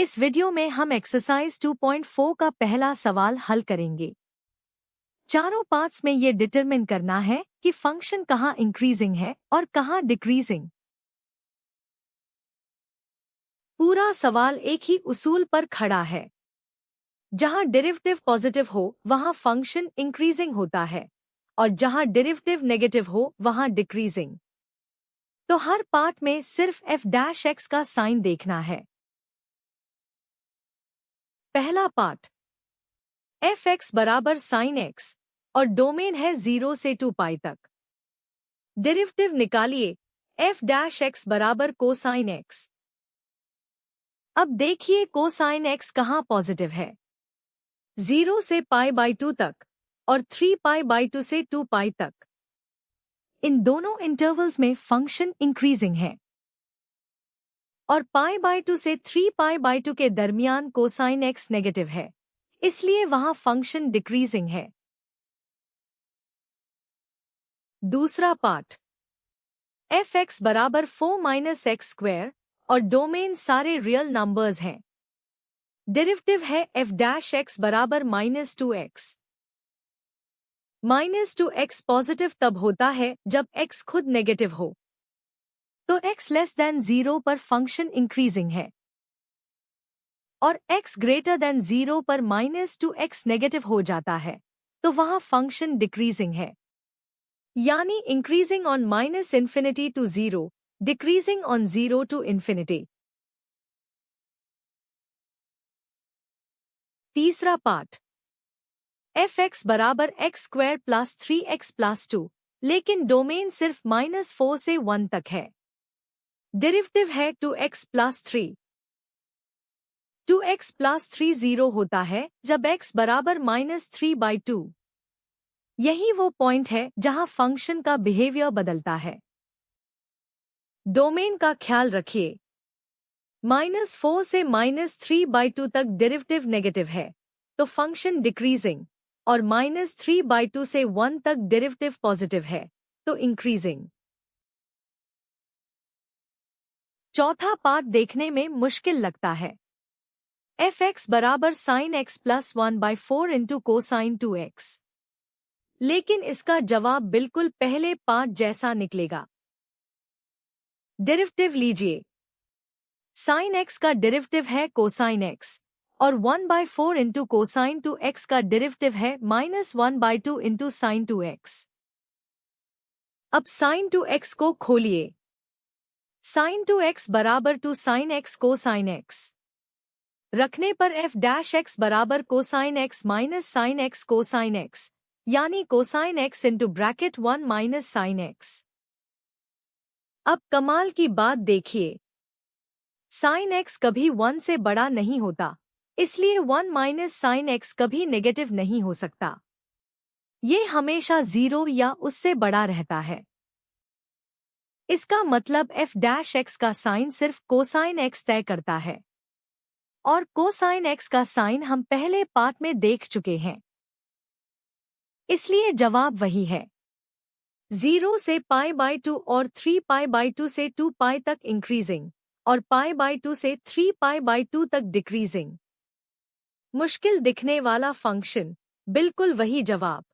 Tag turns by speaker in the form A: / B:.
A: इस वीडियो में हम एक्सरसाइज 2.4 का पहला सवाल हल करेंगे। चारों पार्ट्स में ये डिटरमिन करना है कि फंक्शन कहाँ इंक्रीजिंग है और कहाँ डिक्रीजिंग। पूरा सवाल एक ही उसूल पर खड़ा है। जहाँ डेरिवेटिव पॉजिटिव हो वहाँ फंक्शन इंक्रीजिंग होता है और जहाँ डेरिवेटिव नेगेटिव हो वहाँ डिक्रीजिंग। तो हर पार्ट में सिर्फ f' का साइन देखना है। पहला पार्ट f(x) बराबर साइन x और डोमेन है 0 से 2 पाई तक। डेरिवेटिव निकालिए f' बराबर कोसाइन x। अब देखिए कोसाइन x कहाँ पॉजिटिव है, 0 से π/2 तक और 3 π/2 से 2 पाई तक। इन दोनों इंटरवल्स में फंक्शन इंक्रीजिंग है और π/2 से 3 π/2 के दरमियान कोसाइन x नेगेटिव है, इसलिए वहां फंक्शन डिक्रीजिंग है। दूसरा पार्ट f(x) बराबर 4-x² और डोमेन सारे रियल नंबर्स हैं। डेरिवेटिव है f' बराबर -2x। -2x पॉजिटिव तब होता है जब x खुद नेगेटिव हो, तो x लेस देन 0 पर फंक्शन इंक्रीजिंग है और x ग्रेटर देन 0 पर -2x नेगेटिव हो जाता है, तो वहां फंक्शन डिक्रीजिंग है, यानी increasing on -∞ to 0, decreasing on 0 to ∞। तीसरा पार्ट f(x) बराबर x² + 3x + 2, लेकिन डोमेन सिर्फ -4 से 1 तक है। डेरिवेटिव है 2x + 3। 2x + 3 0 होता है जब x बराबर -3/2। यही वो पॉइंट है जहां फंक्शन का बिहेवियर बदलता है। डोमेन का ख्याल रखिए, -4 से -3/2 तक डेरिवेटिव नेगेटिव है, तो फंक्शन डिक्रीजिंग, और -3/2 से 1 तक डेरिवेटिव पॉजिटिव है, तो इंक्रीजिंग। चौथा पार्ट देखने में मुश्किल लगता है। f(x) बराबर sin x + 1/4 × कोसाइन 2x, लेकिन इसका जवाब बिल्कुल पहले पार्ट जैसा निकलेगा। डेरिवेटिव लीजिए, sin x का डेरिवेटिव है कोसाइन x और 1/4 × कोसाइन 2x का डेरिवेटिव है -1/2 × sin 2x। अब sin 2x को खोलिए, sin 2x बराबर 2 sin x कोसाइन x। रखने पर f' बराबर cosine x - sin x cosine x, यानी cosine x × bracket 1 - sin x। अब कमाल की बात देखिए, sin x कभी 1 से बड़ा नहीं होता, इसलिए 1 - sin x कभी नेगेटिव नहीं हो सकता। ये हमेशा 0 या उससे बड़ा रहता है। इसका मतलब f' का साइन सिर्फ कोसाइन x तय करता है, और कोसाइन x का साइन हम पहले पार्ट में देख चुके हैं, इसलिए जवाब वही है। 0 से π/2 और 3 π/2 से 2 पाई तक इंक्रीजिंग और π/2 से 3 π/2 तक डिक्रीजिंग। मुश्किल दिखने वाला फंक्शन, बिल्कुल वही जवाब।